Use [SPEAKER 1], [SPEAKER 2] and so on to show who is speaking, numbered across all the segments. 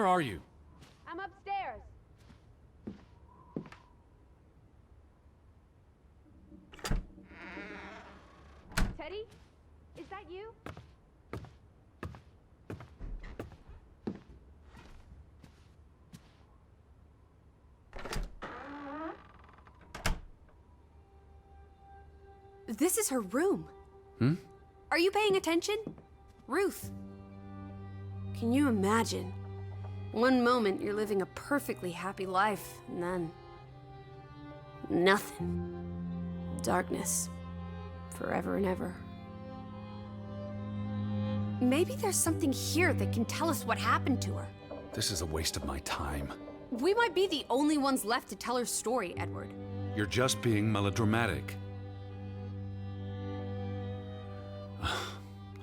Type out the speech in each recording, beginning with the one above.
[SPEAKER 1] where are you?
[SPEAKER 2] I'm upstairs. Teddy? Is that you?
[SPEAKER 3] This is her room.
[SPEAKER 1] Hmm?
[SPEAKER 3] Are you paying attention? Ruth. Can you imagine? One moment you're living a perfectly happy life, and then... nothing. Darkness. Forever and ever. Maybe there's something here that can tell us what happened to her.
[SPEAKER 1] This is a waste of my time.
[SPEAKER 3] We might be the only ones left to tell her story, Edward.
[SPEAKER 1] You're just being melodramatic.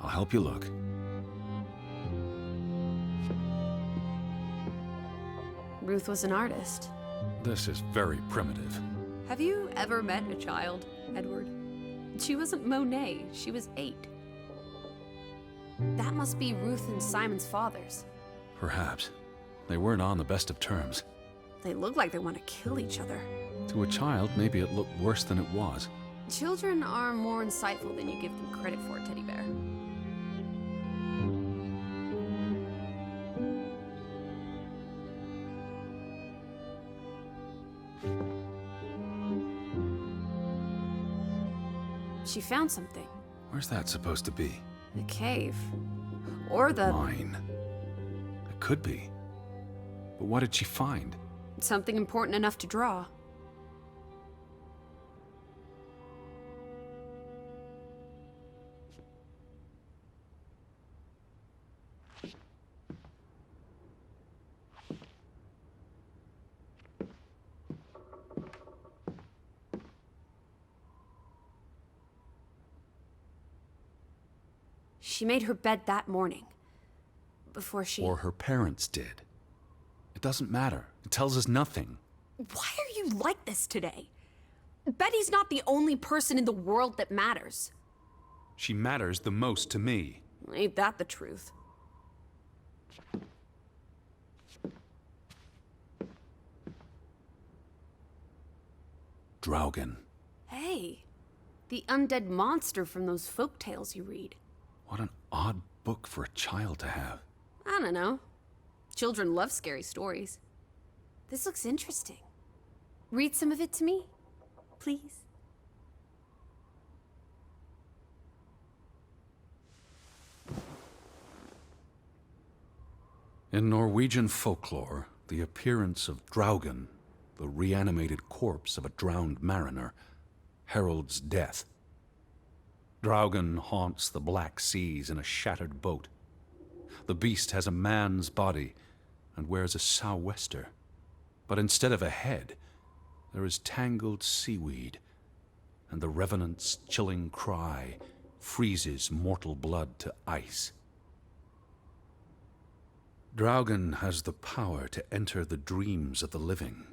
[SPEAKER 1] I'll help you look.
[SPEAKER 3] Ruth was an artist.
[SPEAKER 1] This is very primitive.
[SPEAKER 3] Have you ever met a child, Edward? She wasn't Monet, she was 8. That must be Ruth and Simon's fathers.
[SPEAKER 1] Perhaps. They weren't on the best of terms.
[SPEAKER 3] They look like they want to kill each other.
[SPEAKER 1] To a child, maybe it looked worse than it was.
[SPEAKER 3] Children are more insightful than you give them credit for, Teddy Bear. She found something.
[SPEAKER 1] Where's that supposed to be?
[SPEAKER 3] The cave. Or the...
[SPEAKER 1] Mine. It could be. But what did she find?
[SPEAKER 3] something important enough to draw. She made her bed that morning. Before she...
[SPEAKER 1] Or her parents did. It doesn't matter. It tells us nothing.
[SPEAKER 3] Why are you like this today? Betty's not the only person in the world that matters.
[SPEAKER 1] She matters the most to me.
[SPEAKER 3] Ain't that the truth?
[SPEAKER 1] Draugen.
[SPEAKER 3] Hey, the undead monster from those folk tales you read.
[SPEAKER 1] What an odd book for a child to have.
[SPEAKER 3] I don't know. Children love scary stories. This looks interesting. Read some of it to me, please.
[SPEAKER 1] In Norwegian folklore, the appearance of Draugen, the reanimated corpse of a drowned mariner, heralds death. Draugen haunts the Black Seas in a shattered boat. The beast has a man's body and wears a sou'wester. But instead of a head, there is tangled seaweed, and the revenant's chilling cry freezes mortal blood to ice. Draugen has the power to enter the dreams of the living.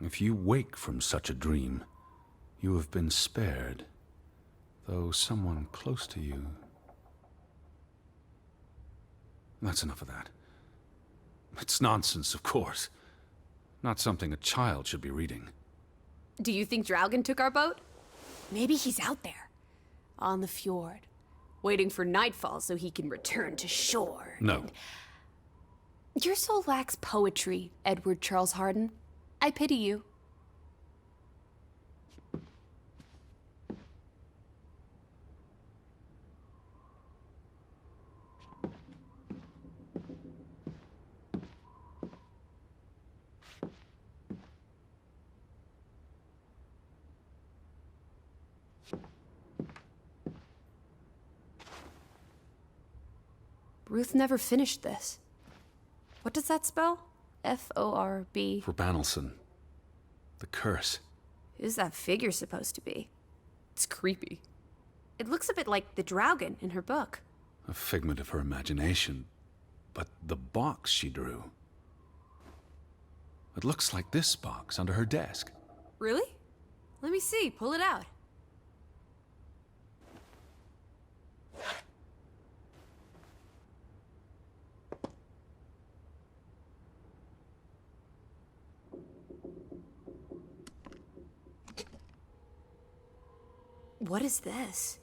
[SPEAKER 1] If you wake from such a dream, you have been spared, though someone close to you... That's enough of that. It's nonsense, of course. Not something a child should be reading.
[SPEAKER 3] Do you think Draugen took our boat? Maybe he's out there, on the fjord, waiting for nightfall so he can return to shore.
[SPEAKER 1] No.
[SPEAKER 3] Your soul lacks poetry, Edward Charles Harden. I pity you. Ruth never finished this. What does that spell? F-O-R-B.
[SPEAKER 1] For Banelson. The curse.
[SPEAKER 3] Who's that figure supposed to be? It's creepy. It looks a bit like the Draugen in her book.
[SPEAKER 1] A figment of her imagination. But the box she drew... It looks like this box under her desk.
[SPEAKER 3] Really? Let me see. Pull it out. What is this?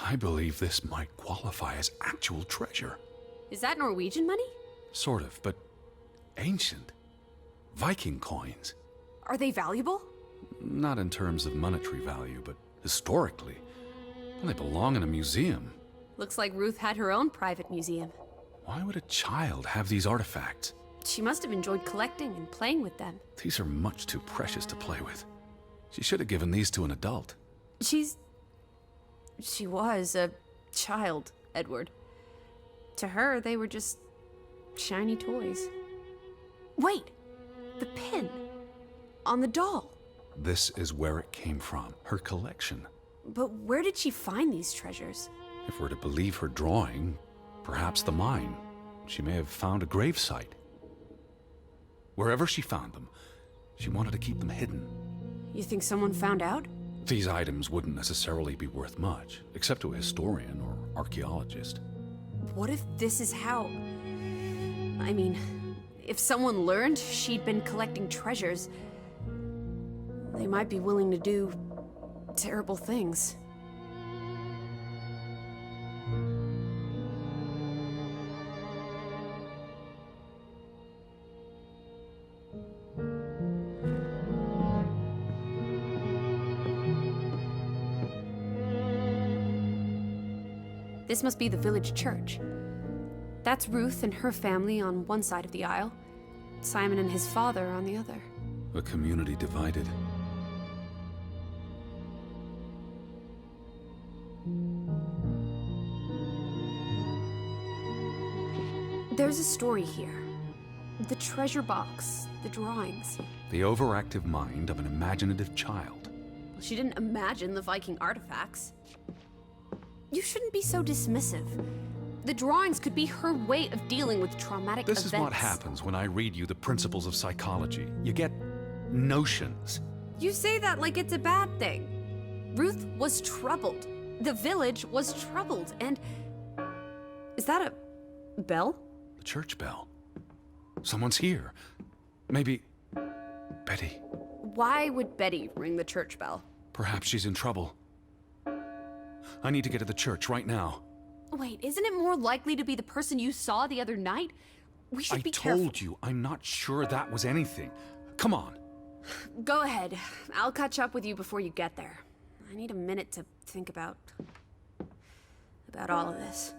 [SPEAKER 1] I believe this might qualify as actual treasure.
[SPEAKER 3] Is that Norwegian money?
[SPEAKER 1] Sort of, but ancient. Viking coins.
[SPEAKER 3] Are they valuable?
[SPEAKER 1] Not in terms of monetary value, but historically. Well, they belong in a museum.
[SPEAKER 3] Looks like Ruth had her own private museum.
[SPEAKER 1] Why would a child have these artifacts?
[SPEAKER 3] She must have enjoyed collecting and playing with them.
[SPEAKER 1] These are much too precious to play with. She should have given these to an adult.
[SPEAKER 3] She was a child, Edward. To her, they were just shiny toys. Wait! The pin! On the doll!
[SPEAKER 1] This is where it came from, her collection.
[SPEAKER 3] But where did she find these treasures?
[SPEAKER 1] If we're to believe her drawing, perhaps the mine. She may have found a gravesite. Wherever she found them, she wanted to keep them hidden.
[SPEAKER 3] You think someone found out?
[SPEAKER 1] These items wouldn't necessarily be worth much, except to a historian or archaeologist.
[SPEAKER 3] What if this is how... I mean, if someone learned she'd been collecting treasures, they might be willing to do terrible things. This must be the village church. That's Ruth and her family on one side of the aisle, Simon and his father on the other.
[SPEAKER 1] A community divided.
[SPEAKER 3] There's a story here. The treasure box, the drawings.
[SPEAKER 1] The overactive mind of an imaginative child.
[SPEAKER 3] Well, she didn't imagine the Viking artifacts. You shouldn't be so dismissive. The drawings could be her way of dealing with traumatic events.
[SPEAKER 1] This is what happens when I read you the principles of psychology. You get notions.
[SPEAKER 3] You say that like it's a bad thing. Ruth was troubled. The village was troubled, and... Is that a bell?
[SPEAKER 1] The church bell. Someone's here. Maybe... Betty.
[SPEAKER 3] Why would Betty ring the church bell?
[SPEAKER 1] Perhaps she's in trouble. I need to get to the church right now.
[SPEAKER 3] Wait, isn't it more likely to be the person you saw the other night? We should be careful.
[SPEAKER 1] I told you, I'm not sure that was anything. Come on.
[SPEAKER 3] Go ahead. I'll catch up with you before you get there. I need a minute to think about all of this.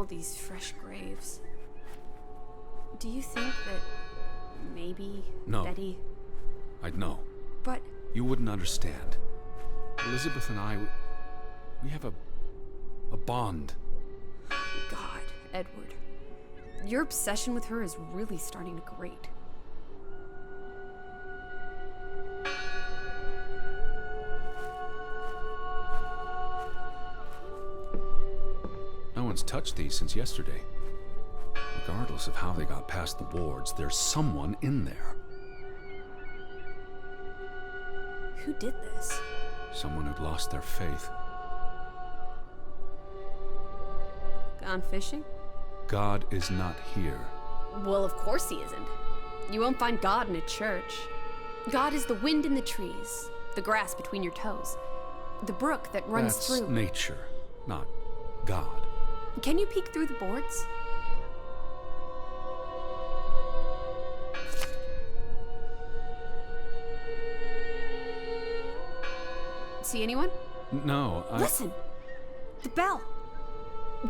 [SPEAKER 3] These fresh graves. Do you think that maybe
[SPEAKER 1] No.
[SPEAKER 3] Betty...
[SPEAKER 1] I'd know.
[SPEAKER 3] But...
[SPEAKER 1] You wouldn't understand. Elizabeth and I, we have a bond.
[SPEAKER 3] God, Edward. Your obsession with her is really starting to grate.
[SPEAKER 1] No one's touched these since yesterday. Regardless of how they got past the boards, there's someone in there.
[SPEAKER 3] Who did this?
[SPEAKER 1] Someone who'd lost their faith.
[SPEAKER 3] Gone fishing?
[SPEAKER 1] God is not here.
[SPEAKER 3] Well, of course he isn't. You won't find God in a church. God is the wind in the trees, the grass between your toes, the brook that runs
[SPEAKER 1] That's
[SPEAKER 3] through.
[SPEAKER 1] nature, not God.
[SPEAKER 3] Can you peek through the boards? See anyone?
[SPEAKER 1] No,
[SPEAKER 3] Listen! The bell!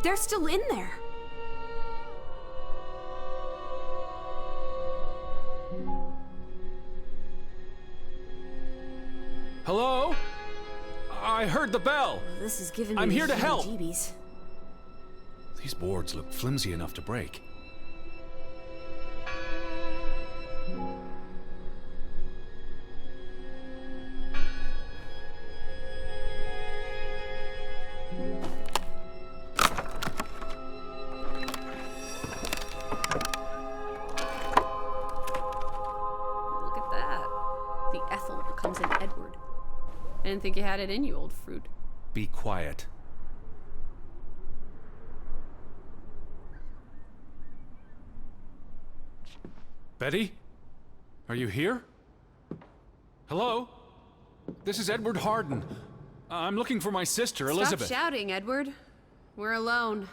[SPEAKER 3] They're still in there!
[SPEAKER 1] Hello? I heard the bell!
[SPEAKER 3] This is giving me
[SPEAKER 1] I'm here to
[SPEAKER 3] the
[SPEAKER 1] help.
[SPEAKER 3] heebie-jeebies.
[SPEAKER 1] These boards look flimsy enough to break.
[SPEAKER 3] Look at that. The Ethel becomes an Edward. I didn't think you had it in you, old fruit.
[SPEAKER 1] Be quiet. Betty? Are you here? Hello? This is Edward Harden. I'm looking for my sister, Elizabeth.
[SPEAKER 3] Stop shouting, Edward. We're alone.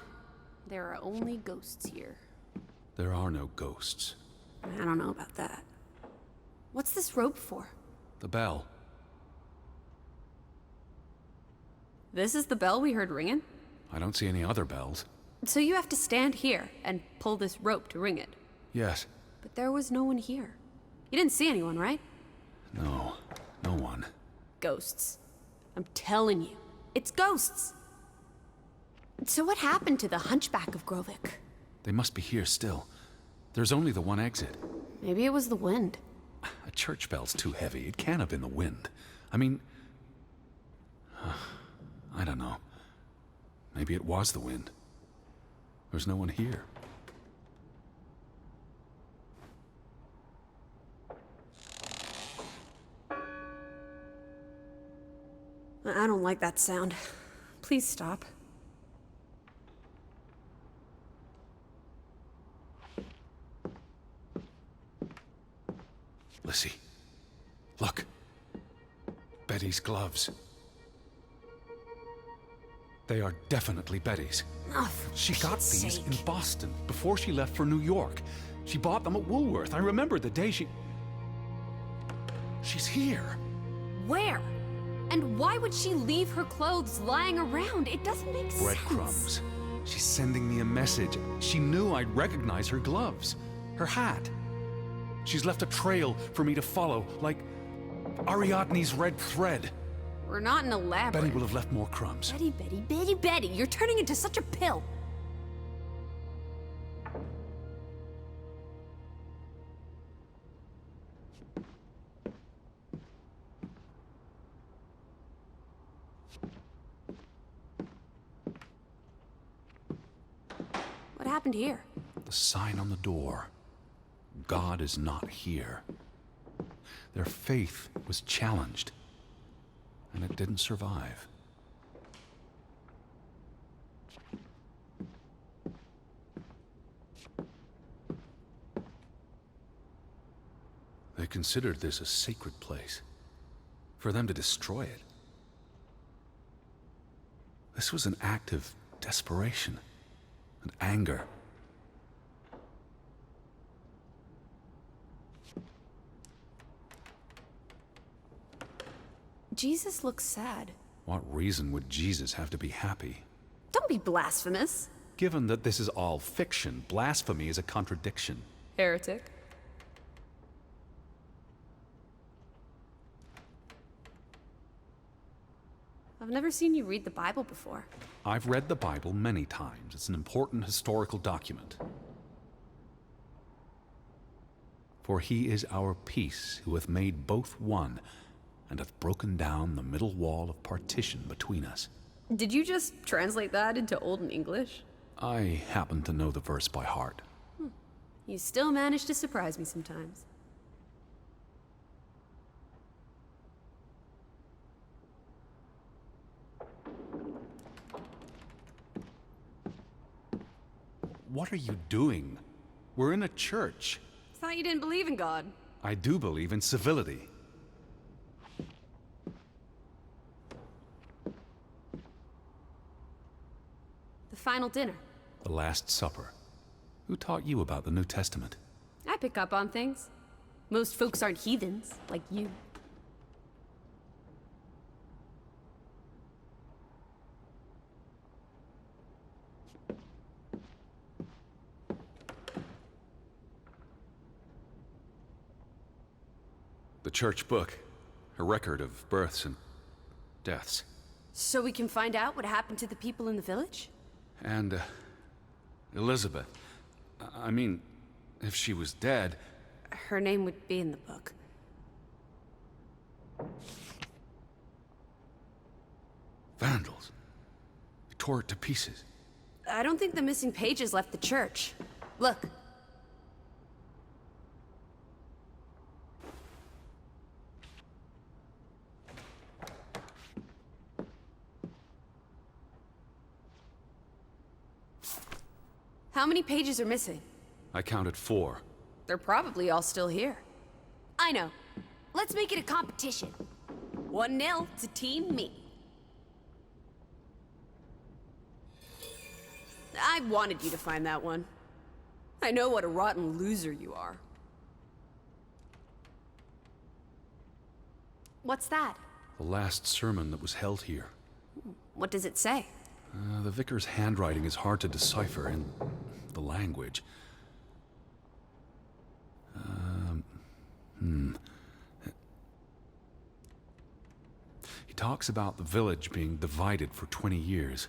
[SPEAKER 3] There are only ghosts here.
[SPEAKER 1] There are no ghosts.
[SPEAKER 3] I don't know about that. What's this rope for?
[SPEAKER 1] The bell.
[SPEAKER 3] This is the bell we heard ringing?
[SPEAKER 1] I don't see any other bells.
[SPEAKER 3] So you have to stand here and pull this rope to ring it.
[SPEAKER 1] Yes.
[SPEAKER 3] But there was no one here. You didn't see anyone, right?
[SPEAKER 1] No. No one.
[SPEAKER 3] Ghosts. I'm telling you, it's ghosts. So what happened to the hunchback of Grovik?
[SPEAKER 1] They must be here still. There's only the one exit.
[SPEAKER 3] Maybe it was the wind.
[SPEAKER 1] A church bell's too heavy. It can't have been the wind. I mean... I don't know. Maybe it was the wind. There's no one here.
[SPEAKER 3] I don't like that sound. Please stop.
[SPEAKER 1] Lissy, look. Betty's gloves. They are definitely Betty's.
[SPEAKER 3] Oh, for
[SPEAKER 1] She got
[SPEAKER 3] Pete's
[SPEAKER 1] these
[SPEAKER 3] sake.
[SPEAKER 1] in Boston before she left for New York. She bought them at Woolworth. I remember the day she... She's here.
[SPEAKER 3] Where? And why would she leave her clothes lying around? It doesn't make sense.
[SPEAKER 1] Breadcrumbs. She's sending me a message. She knew I'd recognize her gloves, her hat. She's left a trail for me to follow, like Ariadne's red thread.
[SPEAKER 3] We're not in a labyrinth.
[SPEAKER 1] Betty will have left more crumbs.
[SPEAKER 3] Betty, you're turning into such a pill. What happened here?
[SPEAKER 1] The sign on the door. God is not here. Their faith was challenged, and it didn't survive. They considered this a sacred place. For them to destroy it. This was an act of desperation and anger.
[SPEAKER 3] Jesus looks sad.
[SPEAKER 1] What reason would Jesus have to be happy?
[SPEAKER 3] Don't be blasphemous.
[SPEAKER 1] Given that this is all fiction, blasphemy is a contradiction.
[SPEAKER 3] Heretic. I've never seen you read the Bible before.
[SPEAKER 1] I've read the Bible many times. It's an important historical document. For he is our peace, who hath made both one, and hath broken down the middle wall of partition between us.
[SPEAKER 3] Did you just translate that into Old English?
[SPEAKER 1] I happen to know the verse by heart.
[SPEAKER 3] You still manage to surprise me sometimes.
[SPEAKER 1] What are you doing? We're in a church.
[SPEAKER 3] Thought you didn't believe in God.
[SPEAKER 1] I do believe in civility.
[SPEAKER 3] The final dinner.
[SPEAKER 1] The Last Supper. Who taught you about the New Testament?
[SPEAKER 3] I pick up on things. Most folks aren't heathens, like you.
[SPEAKER 1] The church book. A record of births and deaths.
[SPEAKER 3] So we can find out what happened to the people in the village?
[SPEAKER 1] And, Elizabeth. I mean, if she was dead...
[SPEAKER 3] Her name would be in the book.
[SPEAKER 1] Vandals. They tore it to pieces.
[SPEAKER 3] I don't think the missing pages left the church. Look. How many pages are missing?
[SPEAKER 1] I counted 4.
[SPEAKER 3] They're probably all still here. I know. Let's make it a competition. 1-0 to Team Me. I wanted you to find that one. I know what a rotten loser you are. What's that?
[SPEAKER 1] The last sermon that was held here.
[SPEAKER 3] What does it say?
[SPEAKER 1] The vicar's handwriting is hard to decipher, and the language. He talks about the village being divided for 20 years.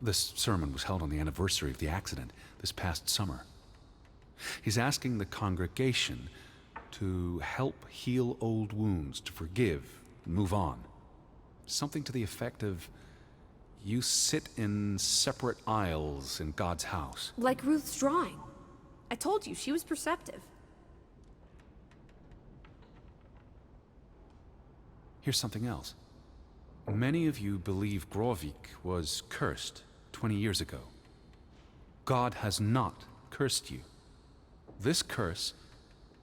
[SPEAKER 1] This sermon was held on the anniversary of the accident, this past summer. He's asking the congregation to help heal old wounds, to forgive, and move on. Something to the effect of, you sit in separate aisles in God's house.
[SPEAKER 3] Like Ruth's drawing. I told you, she was perceptive.
[SPEAKER 1] Here's something else. Many of you believe Grovik was cursed 20 years ago. God has not cursed you. This curse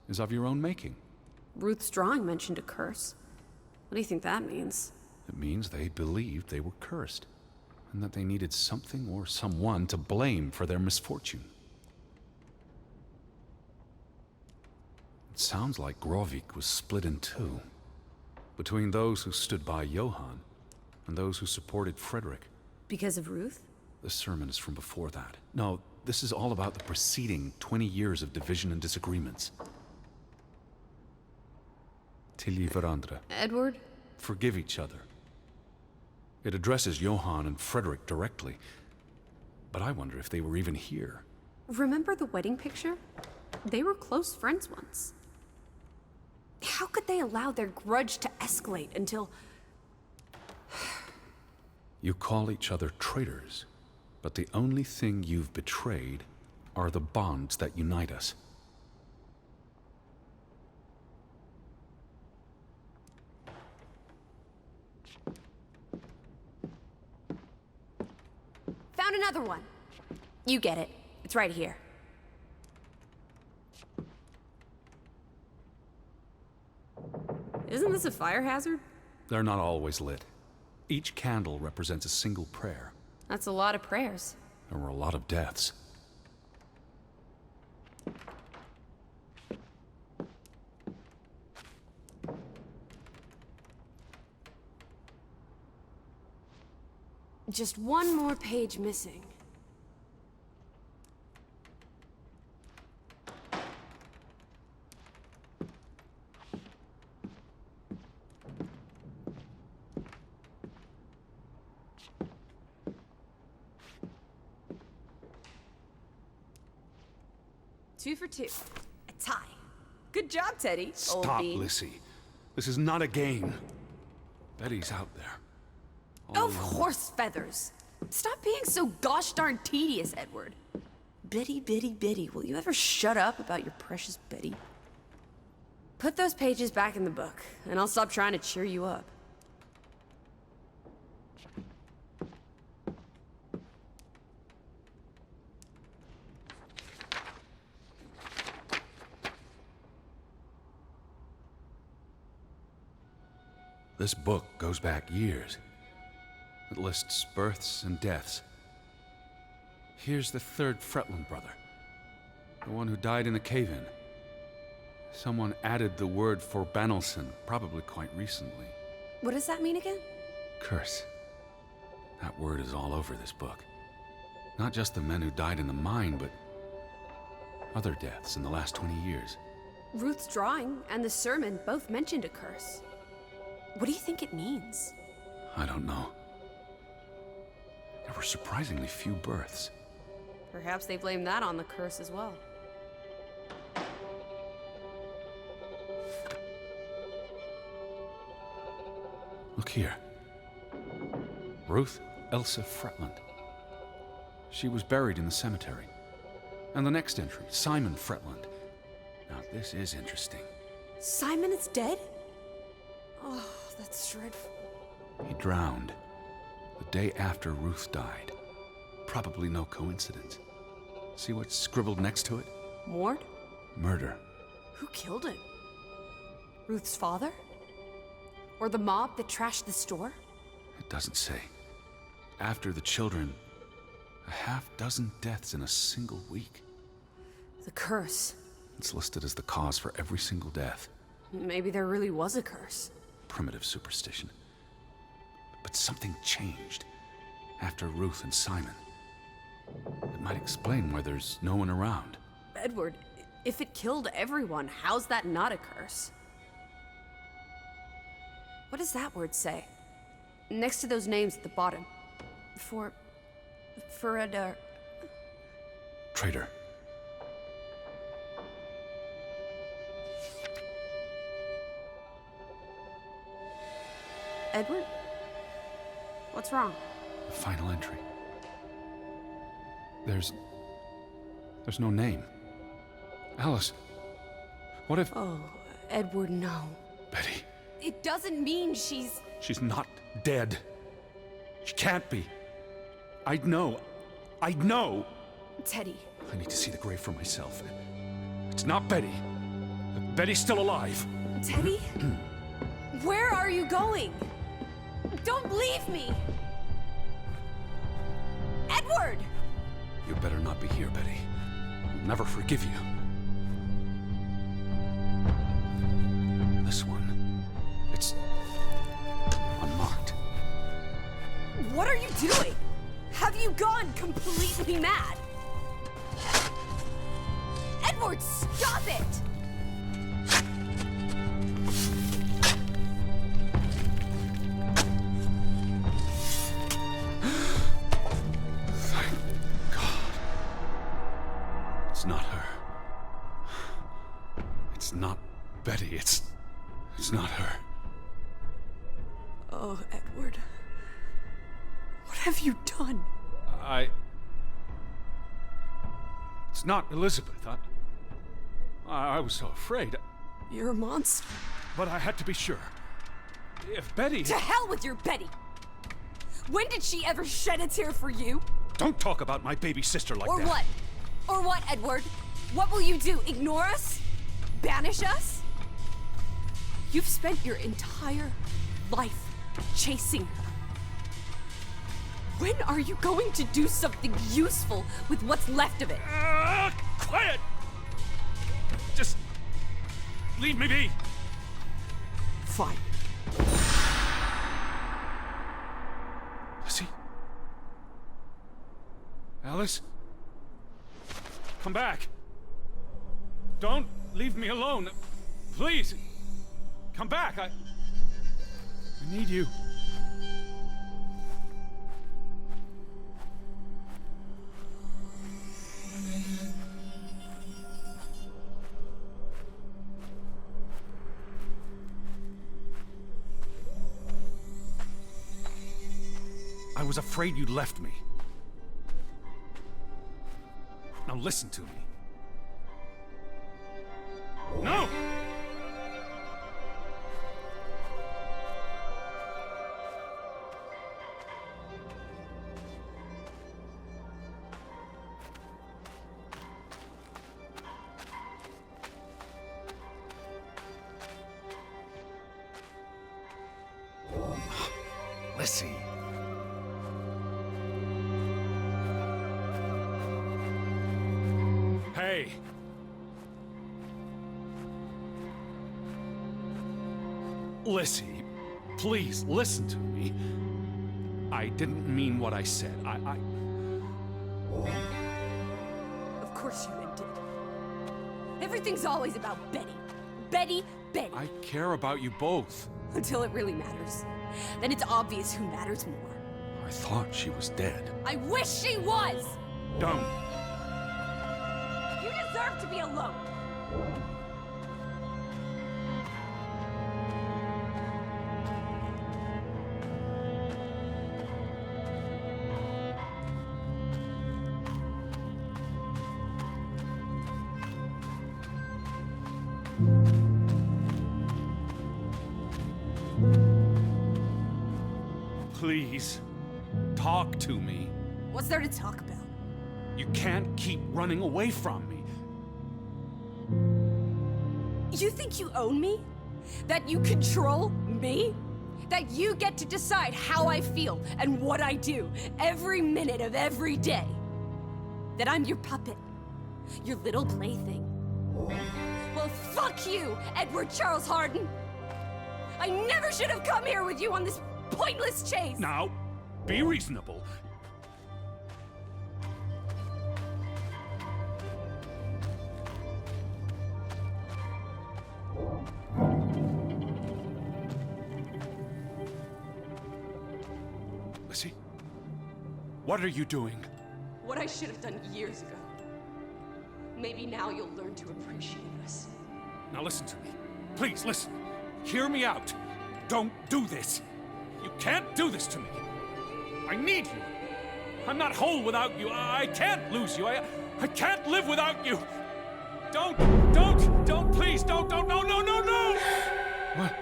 [SPEAKER 1] is of your own making.
[SPEAKER 3] Ruth's drawing mentioned a curse. What do you think that means?
[SPEAKER 1] It means they believed they were cursed, and that they needed something or someone to blame for their misfortune. It sounds like Grovik was split in two, between those who stood by Johann and those who supported Frederick.
[SPEAKER 3] Because of Ruth?
[SPEAKER 1] The sermon is from before that. No, this is all about the preceding 20 years of division and disagreements. Tilly varandra.
[SPEAKER 3] Edward?
[SPEAKER 1] Forgive each other. It addresses Johann and Frederick directly, but I wonder if they were even here.
[SPEAKER 3] Remember the wedding picture? They were close friends once. How could they allow their grudge to escalate until...
[SPEAKER 1] You call each other traitors, but the only thing you've betrayed are the bonds that unite us.
[SPEAKER 3] Found another one. You get it. It's right here. Isn't this a fire hazard?
[SPEAKER 1] They're not always lit. Each candle represents a single prayer.
[SPEAKER 3] That's a lot of prayers.
[SPEAKER 1] There were a lot of deaths.
[SPEAKER 3] Just one more page missing. Two for two. A tie. Good job, Teddy. Old
[SPEAKER 1] Stop,
[SPEAKER 3] bean.
[SPEAKER 1] Lissy. This is not a game. Betty's out there.
[SPEAKER 3] Of horse feathers. Stop being so gosh darn tedious, Edward. Bitty. Will you ever shut up about your precious Betty? Put those pages back in the book, and I'll stop trying to cheer you up.
[SPEAKER 1] This book goes back years. It lists births and deaths. Here's the third Fretland brother, the one who died in the cave-in. Someone added the word for Banelson, probably quite recently.
[SPEAKER 3] What does that mean again?
[SPEAKER 1] Curse. That word is all over this book. Not just the men who died in the mine, but other deaths in the last 20 years.
[SPEAKER 3] Ruth's drawing and the sermon both mentioned a curse. What do you think it means?
[SPEAKER 1] I don't know. There were surprisingly few births.
[SPEAKER 3] Perhaps they blame that on the curse as well.
[SPEAKER 1] Look here. Ruth Elsa Fretland. She was buried in the cemetery. And the next entry, Simon Fretland. Now this is interesting.
[SPEAKER 3] Simon is dead? Oh, that's dreadful.
[SPEAKER 1] He drowned the day after Ruth died. Probably no coincidence. See what's scribbled next to it?
[SPEAKER 3] Mord?
[SPEAKER 1] Murder.
[SPEAKER 3] Who killed him? Ruth's father? Or the mob that trashed the store?
[SPEAKER 1] It doesn't say. After the children, a half-dozen deaths in a single week.
[SPEAKER 3] The curse.
[SPEAKER 1] It's listed as the cause for every single death.
[SPEAKER 3] Maybe there really was a curse.
[SPEAKER 1] Primitive superstition. But something changed after Ruth and Simon. It might explain why there's no one around.
[SPEAKER 3] Edward, if it killed everyone, how's that not a curse? What does that word say? Next to those names at the bottom. For
[SPEAKER 1] Traitor.
[SPEAKER 3] Edward? What's wrong?
[SPEAKER 1] The final entry. There's no name. Alice, what if...
[SPEAKER 3] Oh, Edward, no.
[SPEAKER 1] Betty,
[SPEAKER 3] It doesn't mean she's...
[SPEAKER 1] she's not dead. She can't be. I'd know. I'd know.
[SPEAKER 3] Teddy.
[SPEAKER 1] I need to see the grave for myself. It's not Betty. Betty's still alive.
[SPEAKER 3] Teddy? Where are you going? Don't leave me! Edward!
[SPEAKER 1] You better not be here, Betty. I'll never forgive you. This one, it's unmarked.
[SPEAKER 3] What are you doing? Have you gone completely mad? Edward, stop it!
[SPEAKER 1] Thank God. It's not her. It's not Betty. It's not her.
[SPEAKER 3] Oh, Edward. What have you done?
[SPEAKER 1] It's not Elizabeth. I was so afraid.
[SPEAKER 3] You're a monster.
[SPEAKER 1] But I had to be sure. If Betty...
[SPEAKER 3] To hell with your Betty! When did she ever shed a tear for you?
[SPEAKER 1] Don't talk about my baby sister like
[SPEAKER 3] Or
[SPEAKER 1] that.
[SPEAKER 3] what? Or what, Edward? What will you do? Ignore us? Banish us? You've spent your entire life chasing her. When are you going to do something useful with what's left of it?
[SPEAKER 1] Quiet! Just leave me be.
[SPEAKER 3] Fine.
[SPEAKER 1] Lizzie? Alice? Come back. Don't leave me alone. Please. Come back. I need you. I was afraid you'd left me. Now listen to me. No! Lissy. Hey. Lissy, please listen to me. I didn't mean what I said.
[SPEAKER 3] Of course you did. Everything's always about Betty. Betty, Betty.
[SPEAKER 1] I care about you both.
[SPEAKER 3] Until it really matters. Then it's obvious who matters more.
[SPEAKER 1] I thought she was dead.
[SPEAKER 3] I wish she was!
[SPEAKER 1] Don't.
[SPEAKER 3] You deserve to be alone!
[SPEAKER 1] Please, talk to me.
[SPEAKER 3] What's there to talk about?
[SPEAKER 1] You can't keep running away from me.
[SPEAKER 3] You think you own me? That you control me? That you get to decide how I feel and what I do every minute of every day? That I'm your puppet? Your little plaything? Well, fuck you, Edward Charles Harden! I never should have come here with you on this pointless chase!
[SPEAKER 1] Now, be reasonable. Lissy, what are you doing?
[SPEAKER 3] What I should have done years ago. Maybe now you'll learn to appreciate us.
[SPEAKER 1] Now listen to me. Please, listen. Hear me out. Don't do this. You can't do this to me. I need you. I'm not whole without you. I can't lose you. I can't live without you. Don't, please, don't, no. What?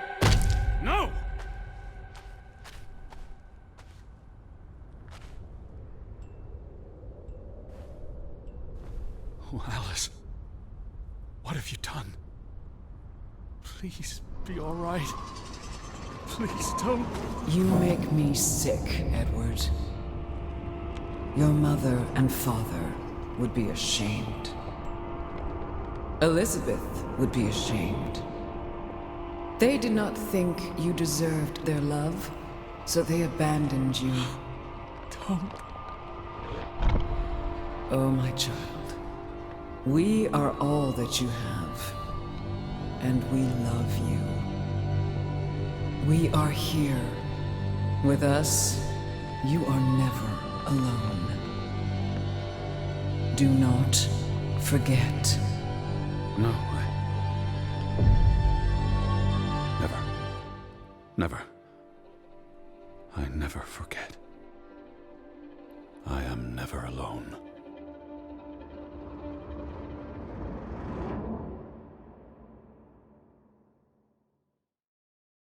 [SPEAKER 1] No! Oh, Alice. What have you done? Please, be all right. Please don't.
[SPEAKER 4] You make me sick, Edward. Your mother and father would be ashamed. Elizabeth would be ashamed. They did not think you deserved their love, so they abandoned you.
[SPEAKER 1] Don't.
[SPEAKER 4] Oh, my child. We are all that you have, and we love you. We are here. With us, you are never alone. Do not forget.
[SPEAKER 1] No, Never. I never forget. I am never alone.